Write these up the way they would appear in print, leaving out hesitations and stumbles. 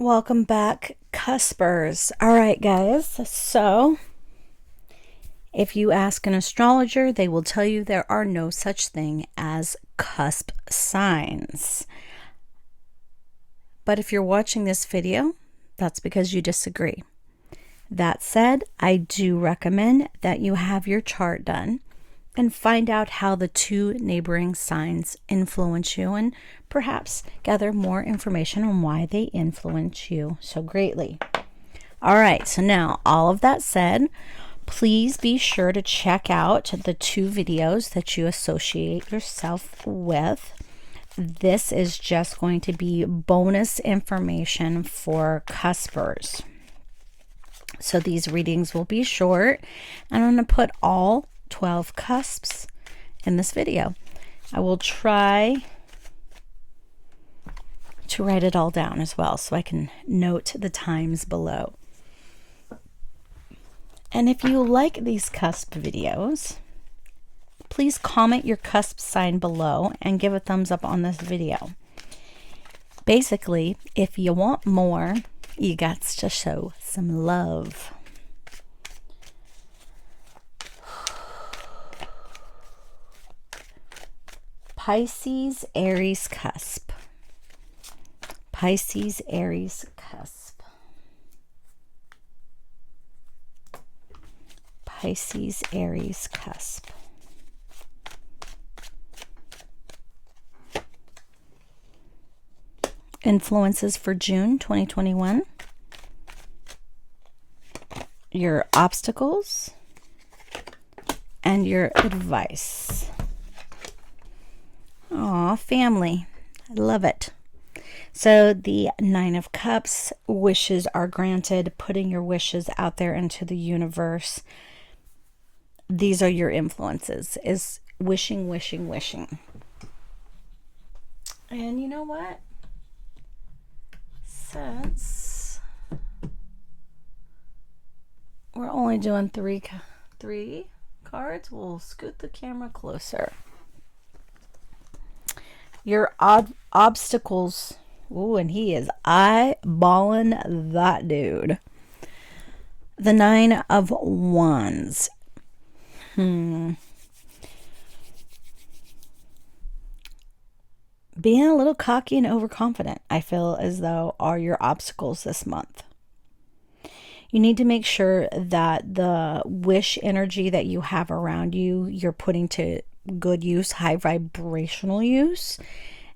Welcome back, Cuspers. All right, guys. So, if you ask an astrologer, they will tell you there are no such thing as cusp signs. But if you're watching this video, that's because you disagree. That said, I do recommend that you have your chart done and find out how the two neighboring signs influence you and perhaps gather more information on why they influence you so greatly. All right, so now all of that said, please be sure to check out the two videos that you associate yourself with. This is just going to be bonus information for Cuspers. So these readings will be short, and I'm going to put all 12 cusps in this video. I will try to write it all down as well so I can note the times below. And if you like these cusp videos, please comment your cusp sign below and give a thumbs up on this video. Basically, if you want more, you got to show some love. Pisces-Aries cusp. Pisces-Aries cusp. Pisces-Aries cusp. Influences for June 2021. Your obstacles and your advice. Aw, family. I love it. So the Nine of Cups, wishes are granted, putting your wishes out there into the universe. These are your influences, is wishing, wishing, wishing. And you know what? Since we're only doing three cards, we'll scoot the camera closer. Your obstacles. Ooh, and he is eyeballing that dude. The Nine of Wands. Being a little cocky and overconfident, I feel as though, are your obstacles this month. You need to make sure that the wish energy that you have around you, you're putting to good use, high vibrational use.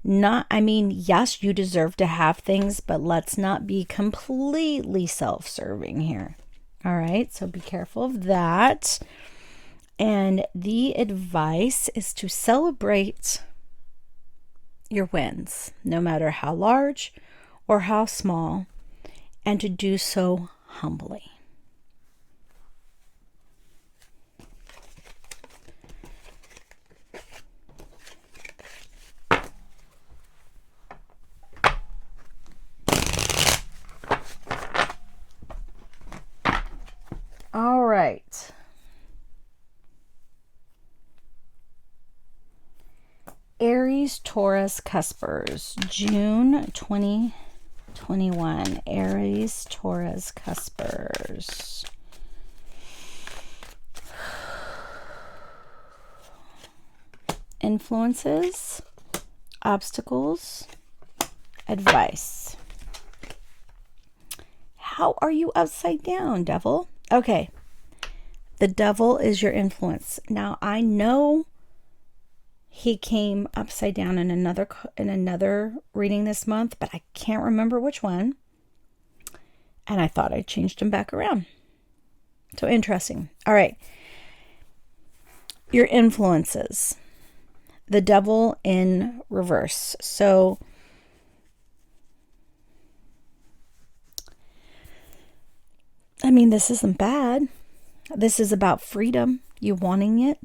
Yes, you deserve to have things, but let's not be completely self-serving here. All right, so be careful of that. And the advice is to celebrate your wins, no matter how large or how small, and to do so humbly. All right. Aries-Taurus Cuspers, June 2021. Aries-Taurus Cuspers. Influences, obstacles, advice. How are you upside down, devil? Okay, the devil is your influence. Now, I know he came upside down in another reading this month, but I can't remember which one. And I thought I changed him back around. So interesting. All right. Your influences. The devil in reverse. So this isn't bad. This is about freedom, you wanting it.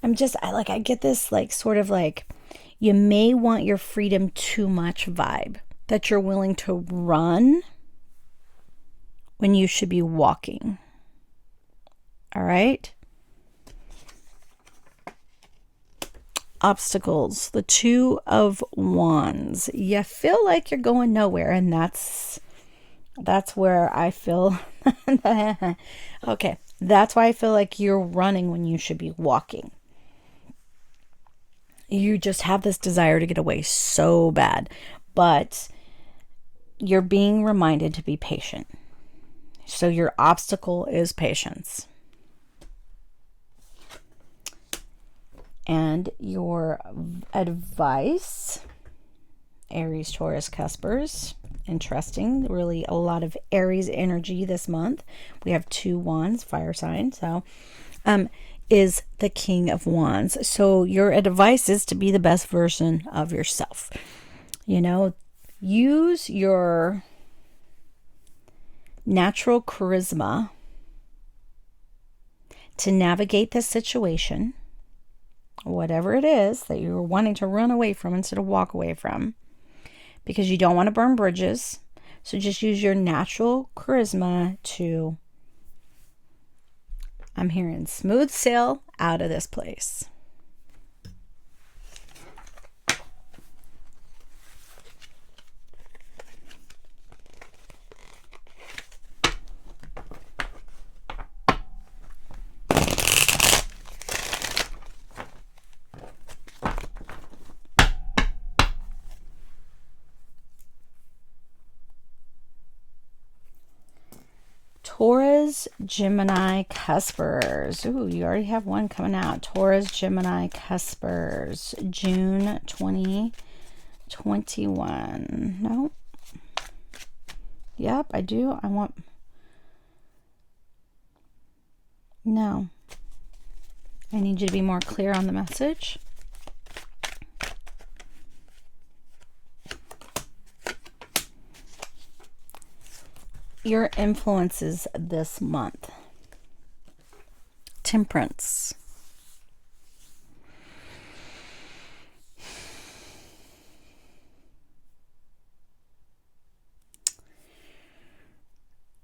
I get this sort of you may want your freedom too much vibe, that you're willing to run when you should be walking. All right. obstacles, the Two of Wands. You feel like you're going nowhere, and that's where I feel okay, that's why I feel like you're running when you should be walking. You just have this desire to get away so bad, but you're being reminded to be patient. So your obstacle is patience. And your advice, Aries-Taurus Cuspers, interesting. Really a lot of Aries energy this month. We have 2 wands, fire sign. So is the King of Wands. So your advice is to be the best version of yourself. You know, use your natural charisma to navigate this situation, whatever it is that you're wanting to run away from instead of walk away from, because you don't want to burn bridges. So just use your natural charisma to, I'm hearing, smooth sail out of this place. Taurus, Gemini, Cuspers. Ooh, you already have one coming out. Taurus, Gemini, Cuspers. June 2021. No. Yep, I do. I want... No. I need you to be more clear on the message. Your influences this month. Temperance.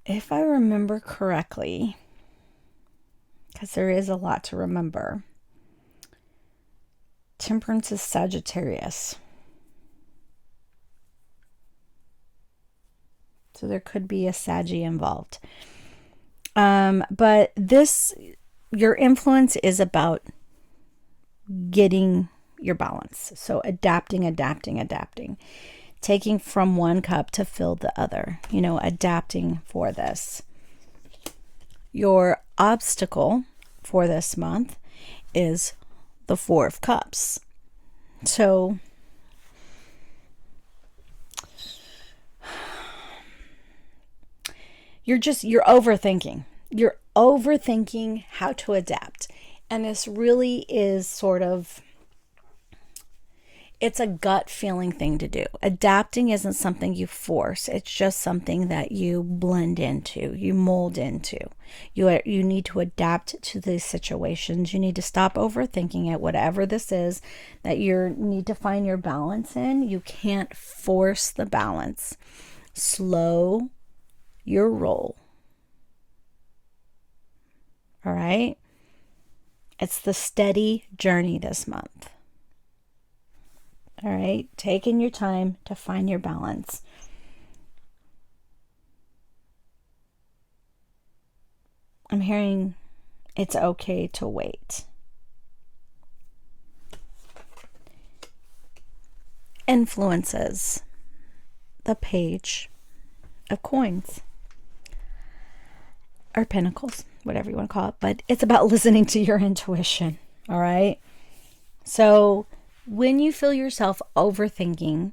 If I remember correctly, because there is a lot to remember, Temperance is Sagittarius. So there could be a Saggy involved. But this, your influence is about getting your balance. So adapting. Taking from one cup to fill the other. You know, adapting for this. Your obstacle for this month is the Four of Cups. So you're overthinking. You're overthinking how to adapt. And this really is sort of, it's a gut feeling thing to do. Adapting isn't something you force. It's just something that you blend into, you mold into. You need to adapt to these situations. You need to stop overthinking it, whatever this is that you need to find your balance in. You can't force the balance. Slow your roll. All right? It's the steady journey this month. All right? Taking your time to find your balance. I'm hearing it's okay to wait. Influences. The Page of Coins. Or Pentacles, whatever you want to call it. But it's about listening to your intuition. All right? So when you feel yourself overthinking,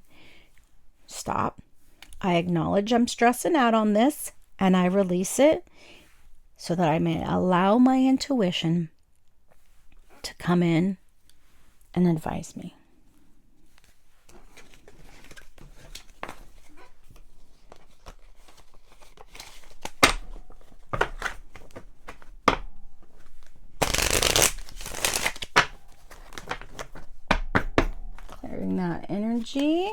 stop. I acknowledge I'm stressing out on this, and I release it so that I may allow my intuition to come in and advise me. Clearing that energy.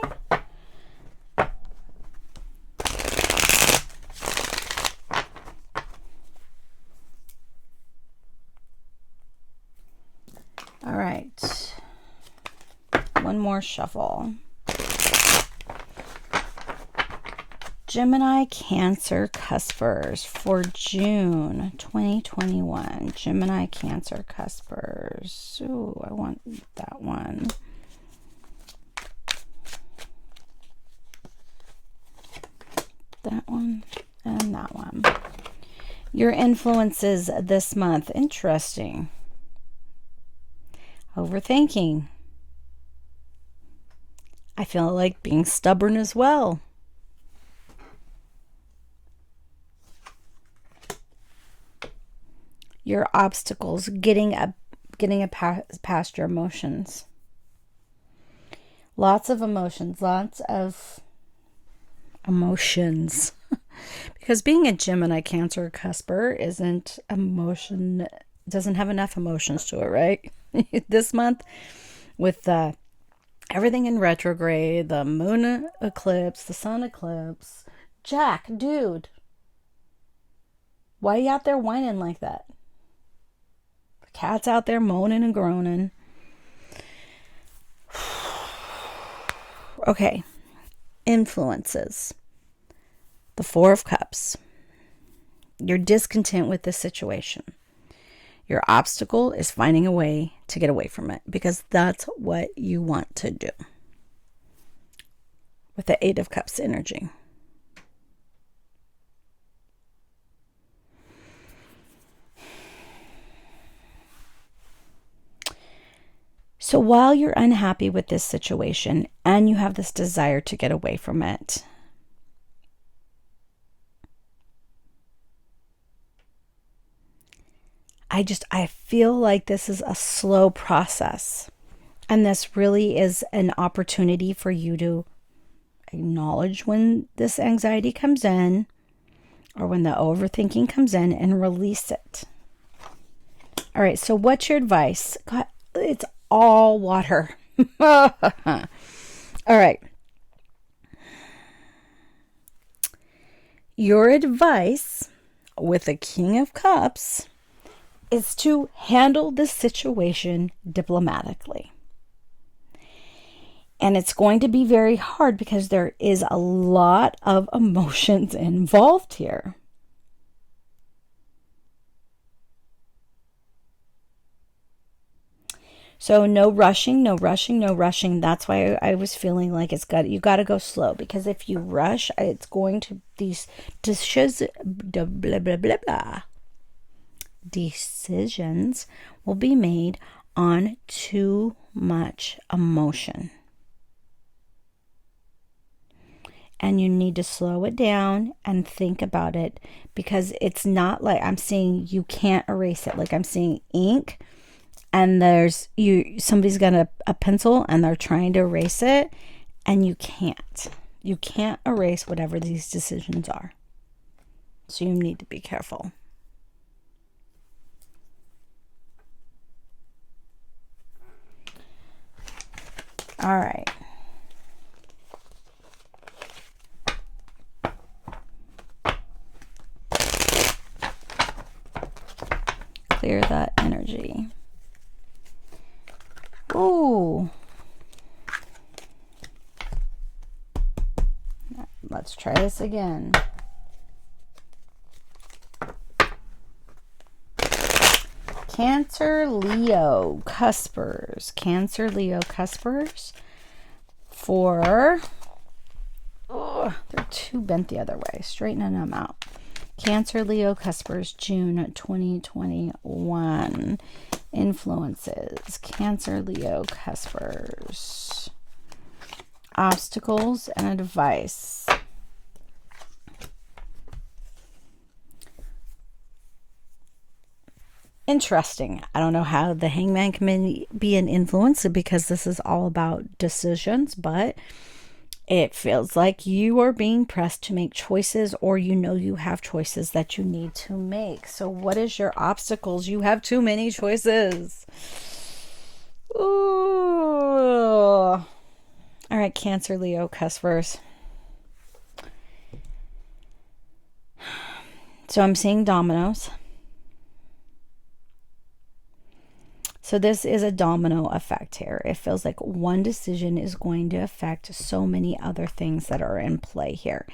All right. one more shuffle. Gemini Cancer Cuspers for June 2021. Gemini Cancer Cuspers. Ooh, I want that one. That one and that one. Your influences this month. Interesting. Overthinking. I feel like being stubborn as well. Your obstacles, getting past your emotions. Lots of emotions, because being a Gemini Cancer Cusper doesn't have enough emotions to it, right? This month with everything in retrograde, the moon eclipse, the sun eclipse. Jack, dude, why are you out there whining like that? The cat's out there moaning and groaning. Okay, influences. The Four of Cups. You're discontent with this situation. Your obstacle is finding a way to get away from it because that's what you want to do. With the Eight of Cups energy. So while you're unhappy with this situation and you have this desire to get away from it, I feel like this is a slow process. And this really is an opportunity for you to acknowledge when this anxiety comes in or when the overthinking comes in and release it. All right, so what's your advice? God, it's all water. All right. Your advice with the King of Cups is to handle this situation diplomatically. And it's going to be very hard because there is a lot of emotions involved here. So no rushing, no rushing, no rushing. That's why I was feeling like you got to go slow, because if you rush, it's going to these decisions will be made on too much emotion. And you need to slow it down and think about it, because it's not like I'm saying you can't erase it. Like I'm seeing ink and somebody's got a pencil and they're trying to erase it, and you can't erase whatever these decisions are. So you need to be careful. All right. Clear that energy. Ooh. Let's try this again. Cancer, Leo, Cuspers. Cancer, Leo, Cuspers for... Oh, they're too bent the other way. Straightening them out. Cancer, Leo, Cuspers, June 2021. Influences. Cancer, Leo, Cuspers. Obstacles and advice. Interesting. I don't know how the Hangman can be an influence, because this is all about decisions, but it feels like you are being pressed to make choices, or you have choices that you need to make. So what is your obstacles? You have too many choices. Ooh. All right, Cancer, Leo, Cuspers. So I'm seeing dominoes. So this is a domino effect here. It feels like one decision is going to affect so many other things that are in play here.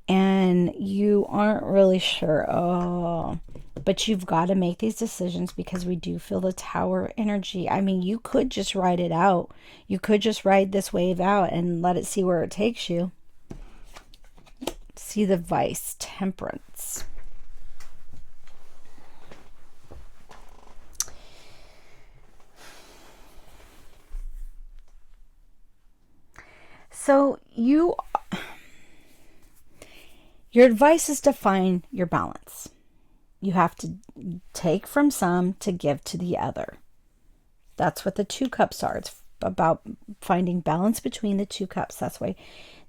And you aren't really sure. Oh, but you've got to make these decisions because we do feel the Tower energy. I mean, you could just ride it out. You could just ride this wave out and let it see where it takes you. See the Vice, Temperance. So your advice is to find your balance. You have to take from some to give to the other. That's what the 2 cups are. It's about finding balance between the 2 cups. That's why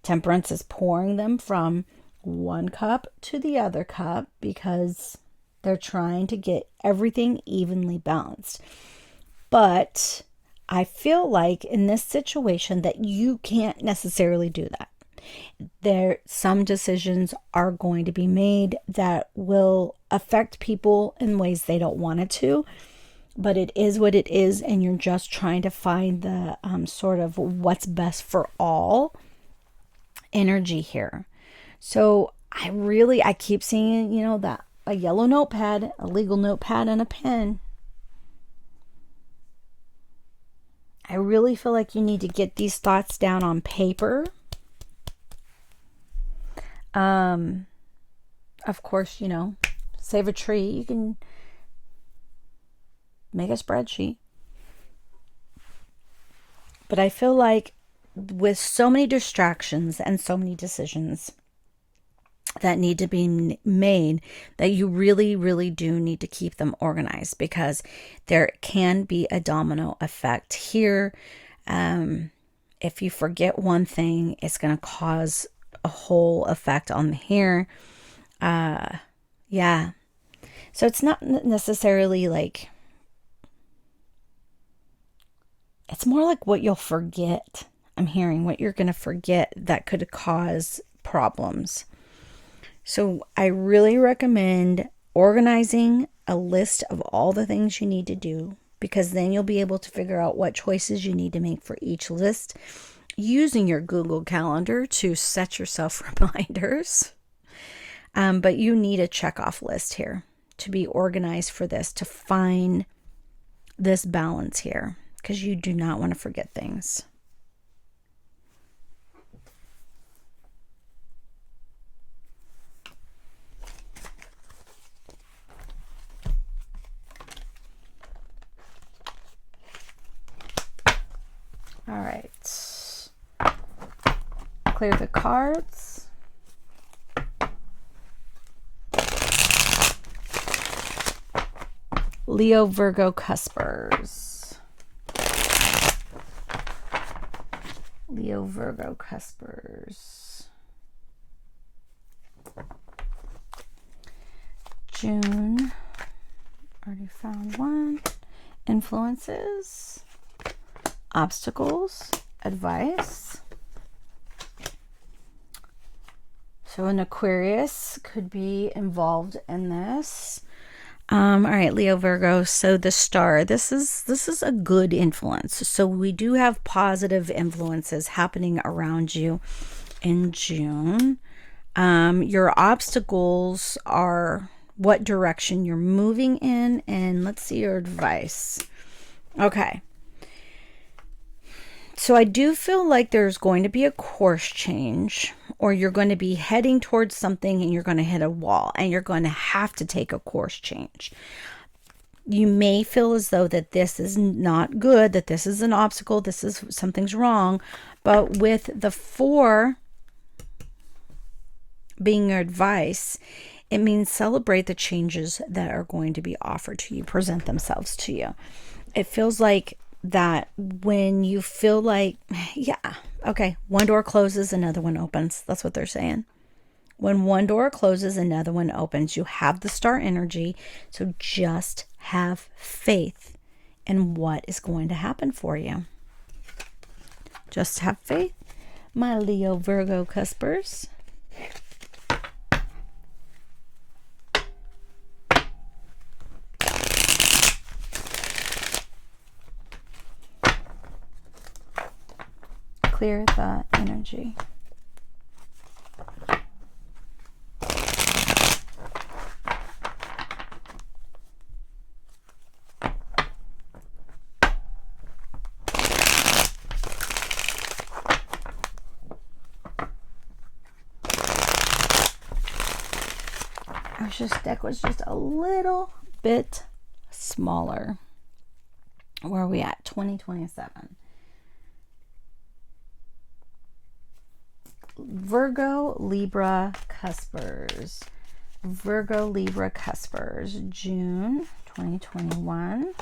Temperance is pouring them from one cup to the other cup, because they're trying to get everything evenly balanced. But I feel like in this situation that you can't necessarily do that. Some decisions are going to be made that will affect people in ways they don't want it to, but it is what it is, and you're just trying to find the sort of what's best for all energy here. So I keep seeing, that a yellow notepad, a legal notepad, and a pen. I really feel like you need to get these thoughts down on paper. Of course, save a tree. You can make a spreadsheet. But I feel like with so many distractions and so many decisions that need to be made, that you really, really do need to keep them organized, because there can be a domino effect here. If you forget one thing, it's going to cause a whole effect on here. Yeah. So it's not necessarily like, it's more like what you'll forget. I'm hearing what you're going to forget that could cause problems. So I really recommend organizing a list of all the things you need to do, because then you'll be able to figure out what choices you need to make for each list, using your Google Calendar to set yourself reminders. But you need a checkoff list here to be organized for this, to find this balance here, because you do not want to forget things. All right. Clear the cards. Leo, Virgo, Cuspers. Leo, Virgo, Cuspers. June. Already found one. Influences. Obstacles, advice. So an Aquarius could be involved in this. All right, Leo, Virgo. So the star, this is a good influence. So we do have positive influences happening around you in June. Your obstacles are what direction you're moving in, and let's see your advice. Okay. So I do feel like there's going to be a course change, or you're going to be heading towards something and you're going to hit a wall and you're going to have to take a course change. You may feel as though that this is not good, that this is an obstacle, something's wrong. But with the 4 being your advice, it means celebrate the changes that are going to be offered to you, present themselves to you. It feels like that when you feel like, yeah, okay, one door closes, another one opens. That's what they're saying. When one door closes, another one opens. You have the star energy, so just have faith in what is going to happen for you. Just have faith, my Leo, Virgo, Cuspers. clear the energy. Deck was just a little bit smaller. Where are we at? 2027. Virgo-Libra Cuspers. Virgo-Libra Cuspers. June 2021.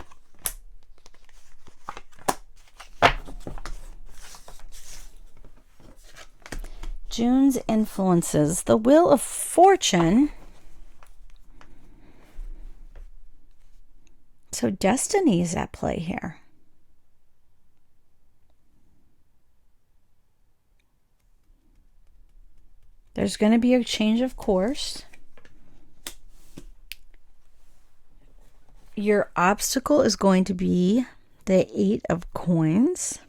June's influences. The Wheel of Fortune. So destiny is at play here. There's going to be a change of course. Your obstacle is going to be the 8 of Coins.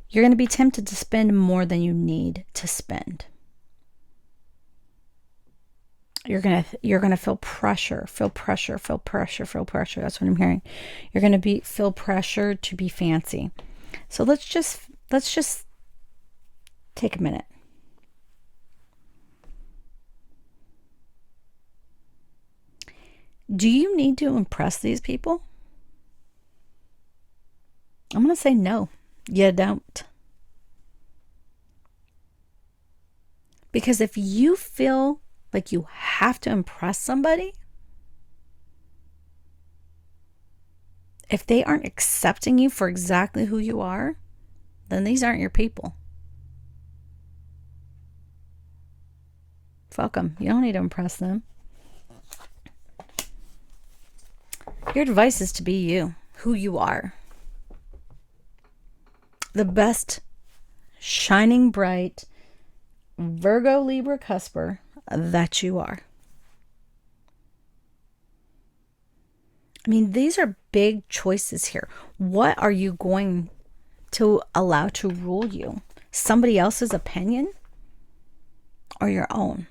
You're going to be tempted to spend more than you need to spend. You're gonna feel pressure. That's what I'm hearing. You're gonna feel pressure to be fancy. So let's just take a minute. Do you need to impress these people? I'm gonna say no. You don't. Because if you feel like you have to impress somebody, if they aren't accepting you for exactly who you are, then these aren't your people. Fuck them. You don't need to impress them. Your advice is to be you, who you are. The best, shining bright Virgo Libra Cusper that you are. I mean, these are big choices here. What are you going to allow to rule you? Somebody else's opinion or your own?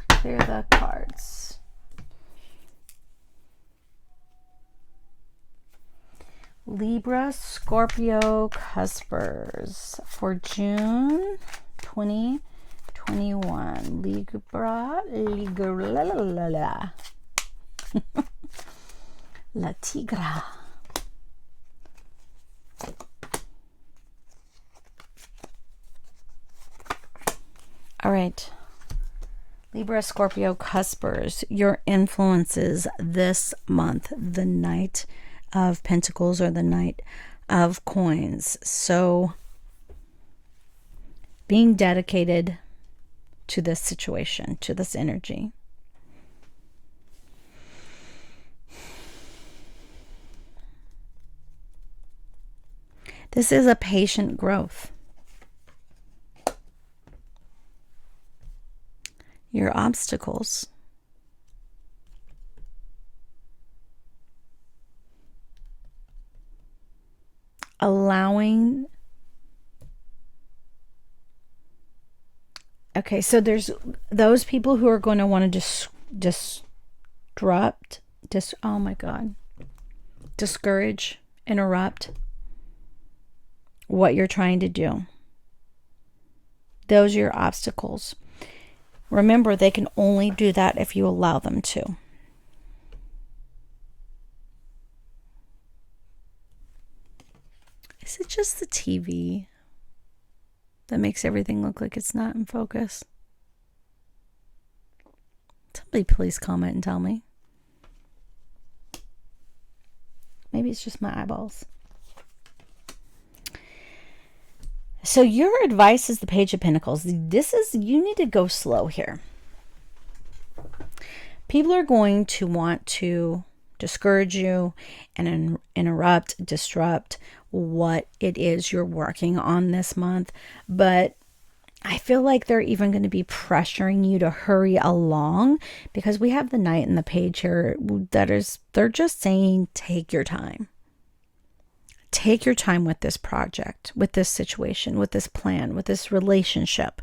Clear the cards. Libra-Scorpio Cuspers for June 2021. Libra, La Tigra. All right. Libra-Scorpio Cuspers, your influences this month, the Knight of Pentacles or the Knight of Coins. So being dedicated to this situation, to this energy. This is a patient growth. Your obstacles. Allowing. Okay, so there's those people who are going to want to oh my God, discourage, interrupt what you're trying to do. Those are your obstacles. Remember, they can only do that if you allow them to. Is it just the TV that makes everything look like it's not in focus? Somebody please comment and tell me. Maybe it's just my eyeballs. So your advice is the Page of Pentacles. You need to go slow here. People are going to want to discourage you and interrupt, disrupt what it is you're working on this month. But I feel like they're even going to be pressuring you to hurry along, because we have the Knight and the Page here they're just saying, take your time. Take your time with this project, with this situation, with this plan, with this relationship.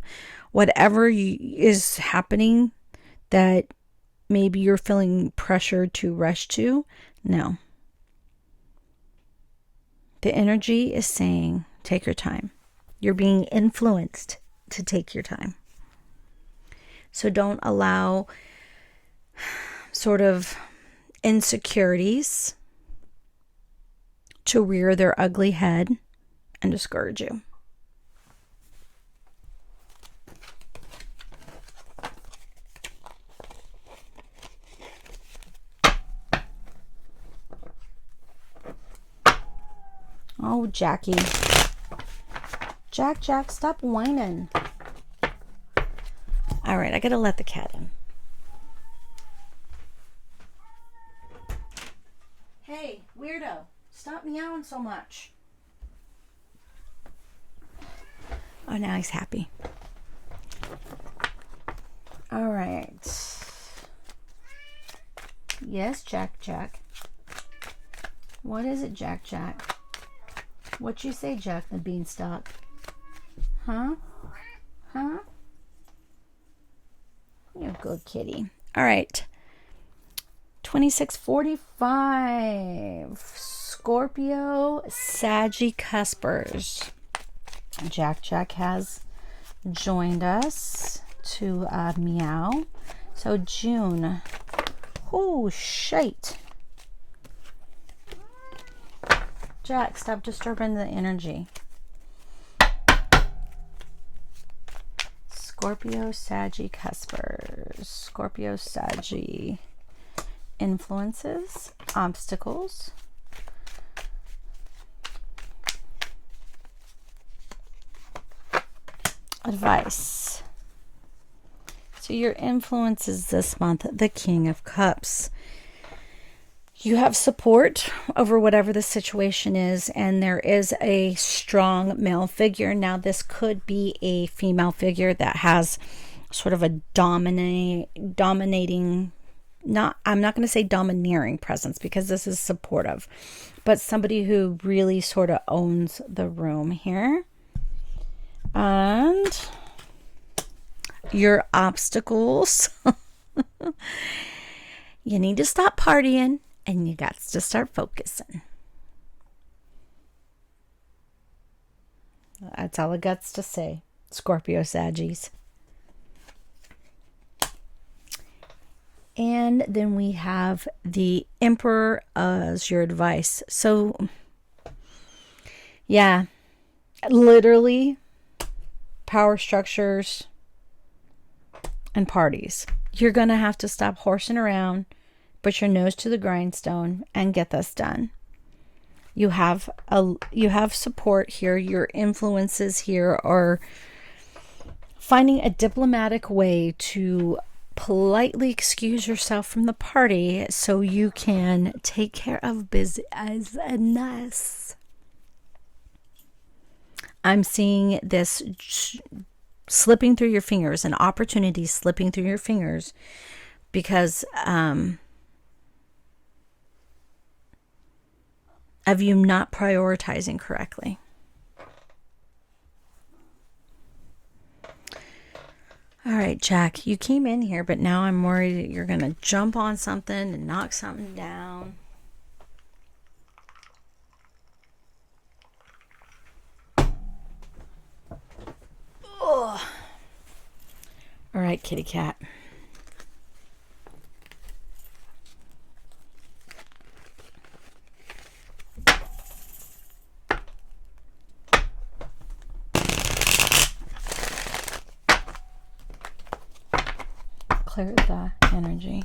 Whatever is happening that maybe you're feeling pressured to rush to, no. The energy is saying, take your time. You're being influenced to take your time. So don't allow sort of insecurities to rear their ugly head and discourage you. Oh, Jackie. Jack, stop whining. All right, I gotta let the cat in. Hey, weirdo, stop meowing so much. Oh, now he's happy. All right. Yes, Jack. What is it, Jack? What you say, Jack the Beanstalk? Huh? You're a good kitty. All right. 2645. Scorpio, Sag, Cuspers. Jack has joined us to meow. So June. Oh, shite. Jack, stop disturbing the energy. Scorpio, Sag, Cuspers. Scorpio, Sag. Influences, obstacles. Advice. So your influences this month, the King of Cups. You have support over whatever the situation is, and there is a strong male figure. Now, this could be a female figure that has sort of a dominating, I'm not going to say domineering presence, because this is supportive, but somebody who really sort of owns the room here. And your obstacles. You need to stop partying. And you got to start focusing. That's all it got to say. Scorpio Saggies. And then we have the Emperor as your advice. So, yeah, literally power structures and parties. You're going to have to stop horsing around, put your nose to the grindstone, and get this done. You have support here. Your influences here are finding a diplomatic way to politely excuse yourself from the party so you can take care of business. I'm seeing this slipping through your fingers, an opportunity slipping through your fingers, because of you not prioritizing correctly. All right, Jack, you came in here, but now I'm worried that you're going to jump on something and knock something down. Oh. All right, kitty cat. Clear the energy.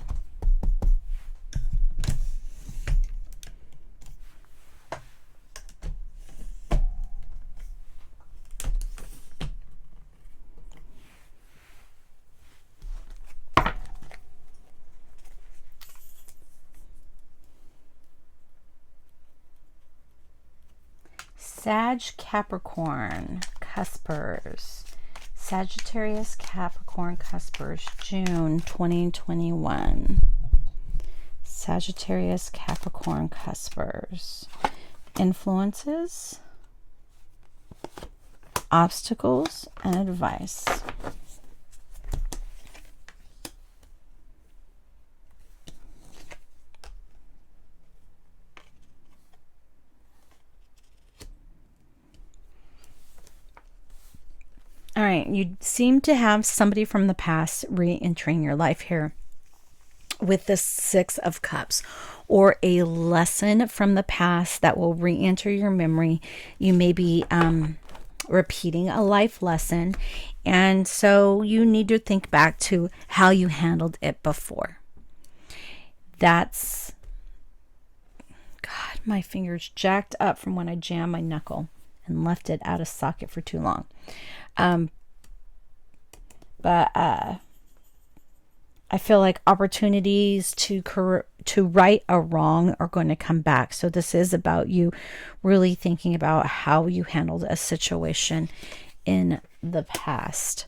Sag-Capricorn Cuspers. Sagittarius Capricorn Cuspers, June 2021. Sagittarius Capricorn Cuspers. Influences, obstacles, and advice. All right, you seem to have somebody from the past re-entering your life here with the Six of Cups, or a lesson from the past that will re-enter your memory. You may be repeating a life lesson, and so you need to think back to how you handled it before. That's, God, my finger's jacked up from when I jammed my knuckle and left it out of socket for too long. But I feel like opportunities to right a wrong are going to come back. So this is about you really thinking about how you handled a situation in the past.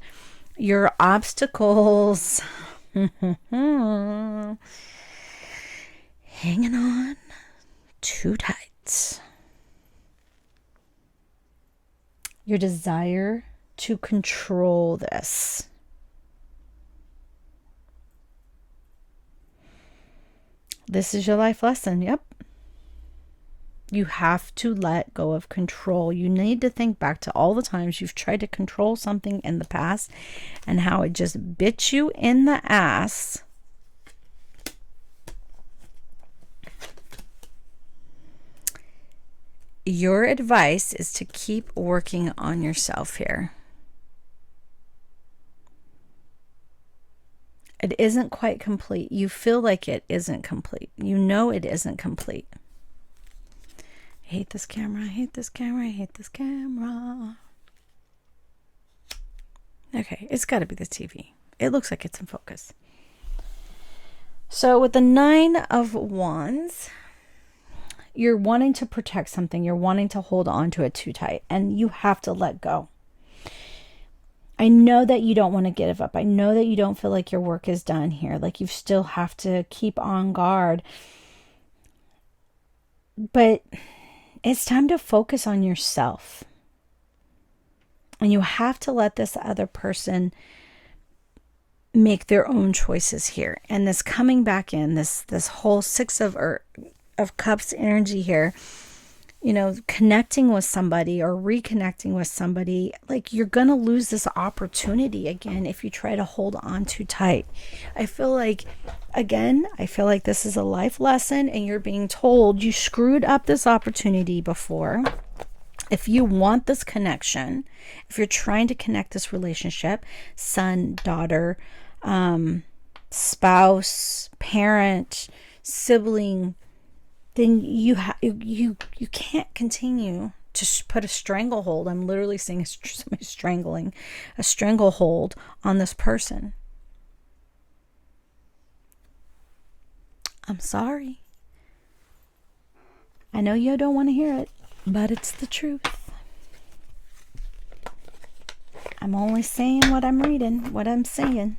Your obstacles, hanging on too tight. Your desire to control this. This is your life lesson. Yep. You have to let go of control. You need to think back to all the times you've tried to control something in the past and how it just bit you in the ass. Your advice is to keep working on yourself here. It isn't quite complete. You feel like it isn't complete. You know it isn't complete. I hate this camera. I hate this camera. I hate this camera. Okay, it's got to be the TV. It looks like it's in focus. So with the Nine of Wands, you're wanting to protect something. You're wanting to hold on to it too tight, and you have to let go. I know that you don't want to give up. I know that you don't feel like your work is done here. Like you still have to keep on guard. But it's time to focus on yourself. And you have to let this other person make their own choices here. And this coming back in, this whole Six of Cups energy here, you know, connecting with somebody or reconnecting with somebody, like you're going to lose this opportunity again if you try to hold on too tight. I feel like this is a life lesson, and you're being told you screwed up this opportunity before. If you want this connection, if you're trying to connect this relationship, son, daughter, spouse, parent, sibling, then you can't continue to put a stranglehold. I'm literally seeing somebody strangling, a stranglehold on this person. I'm sorry. I know you don't want to hear it, but it's the truth. I'm only saying what I'm reading, what I'm saying.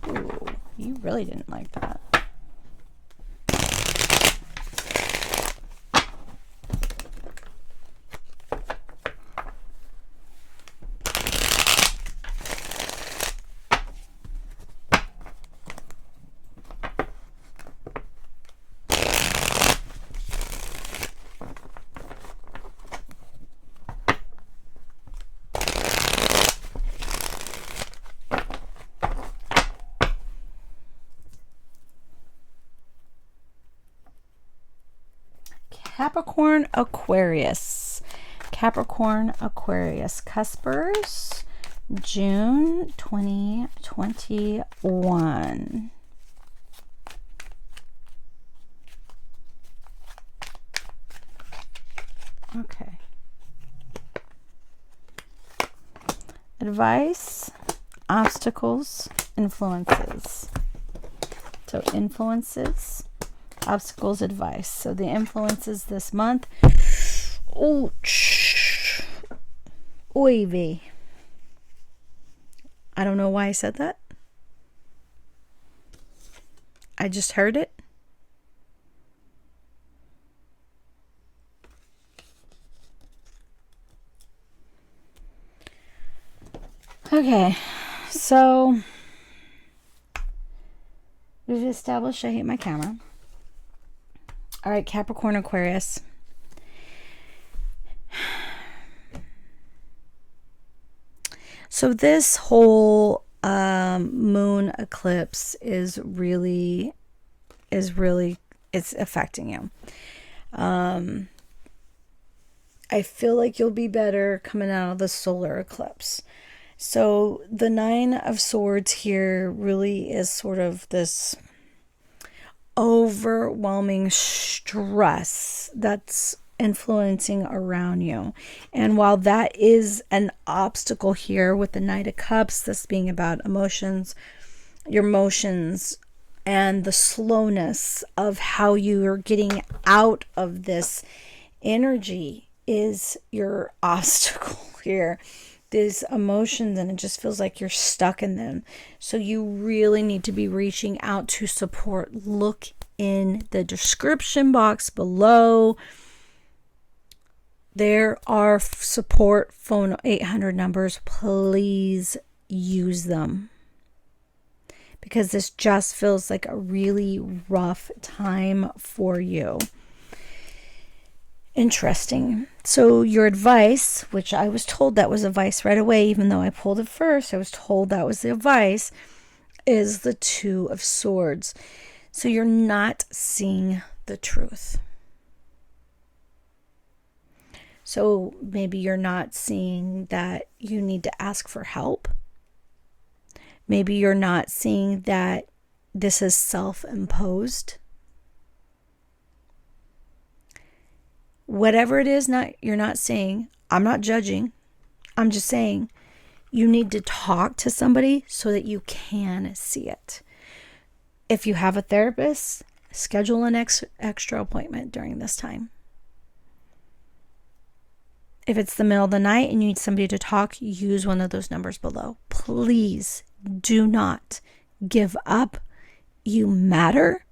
Ooh, you really didn't like that. Capricorn Aquarius. Capricorn Aquarius. Cuspers, June 2021. Okay. Advice, obstacles, influences. So influences, Obstacles, advice. So the influences this month. Ouch. Oy vey. I don't know why I said that. I just heard it. Okay, so we've established I hate my camera. All right, Capricorn, Aquarius. So this whole moon eclipse is really it's affecting you. I feel like you'll be better coming out of the solar eclipse. So the Nine of Swords here really is sort of this overwhelming stress that's influencing around you. And while that is an obstacle here with the Knight of Cups, this being about emotions, your emotions, and the slowness of how you are getting out of this energy is your obstacle here. These emotions, and it just feels like you're stuck in them. So you really need to be reaching out to support. Look in the description box below. There are support phone 800 numbers. Please use them, because this just feels like a really rough time for you. Interesting. So your advice, which I was told that was advice right away, even though I pulled it first, I was told that was the advice, is the Two of Swords. So you're not seeing the truth. So maybe you're not seeing that you need to ask for help. Maybe you're not seeing that this is self-imposed. Whatever it is, you're not saying, I'm not judging. I'm just saying you need to talk to somebody so that you can see it. If you have a therapist, schedule an extra appointment during this time. If it's the middle of the night and you need somebody to talk, use one of those numbers below. Please do not give up. You matter.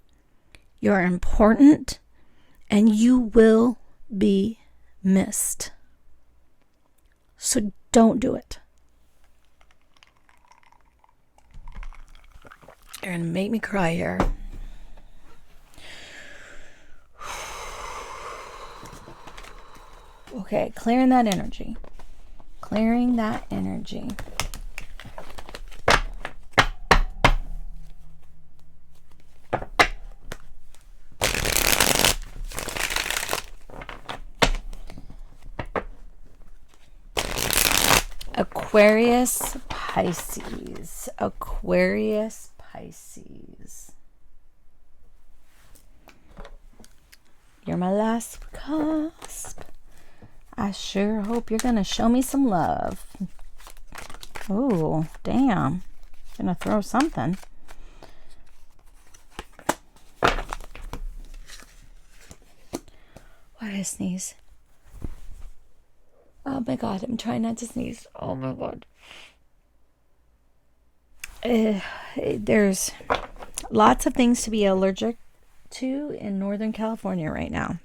You're important. And you will be missed. So don't do it. You're going to make me cry here. Okay, clearing that energy. Clearing that energy. Aquarius, Pisces. Aquarius, Pisces. You're my last cusp. I sure hope you're going to show me some love. Oh, damn. Gonna throw something. Why did I sneeze? Oh my God, I'm trying not to sneeze. Oh my God. There's lots of things to be allergic to in Northern California right now.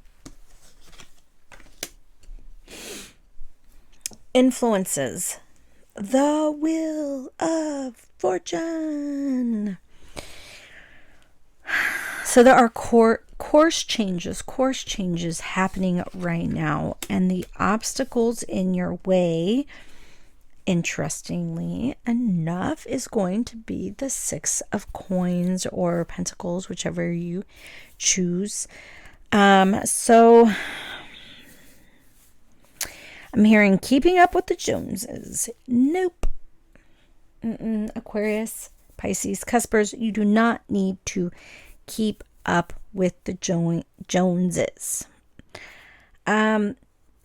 Influences. The Wheel of Fortune. So there are course changes happening right now, and the obstacles in your way, interestingly enough, is going to be the Six of Coins or Pentacles, whichever you choose. So I'm hearing keeping up with the Joneses. Nope. Aquarius, Pisces, Cuspers, you do not need to keep up with the Joneses.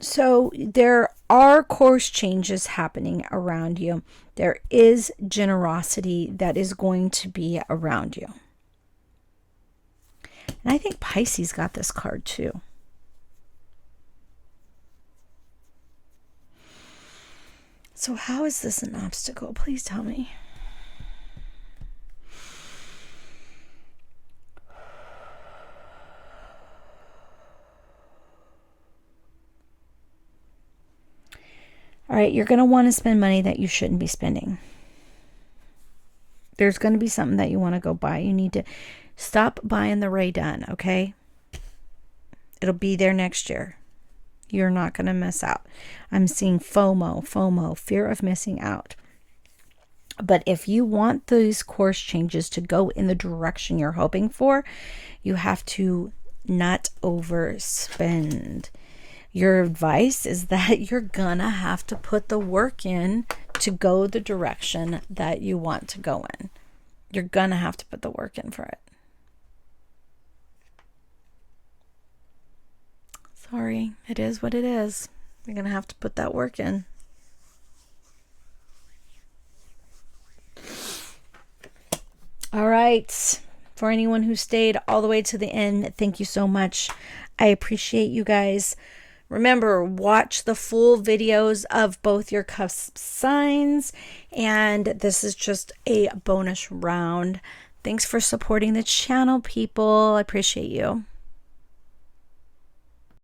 So there are course changes happening around you. There is generosity that is going to be around you. And I think Pisces got this card too. So how is this an obstacle? Please tell me. All right, you're going to want to spend money that you shouldn't be spending. There's going to be something that you want to go buy. You need to stop buying the Ray Dunn, okay? It'll be there next year. You're not going to miss out. I'm seeing FOMO, fear of missing out. But if you want these course changes to go in the direction you're hoping for, you have to not overspend. Your advice is that you're gonna have to put the work in to go the direction that you want to go in. You're gonna have to put the work in for it. Sorry, it is what it is. You're gonna have to put that work in. All right. For anyone who stayed all the way to the end, thank you so much. I appreciate you guys. Remember, watch the full videos of both your cusp signs, and this is just a bonus round. Thanks for supporting the channel, people. I appreciate you.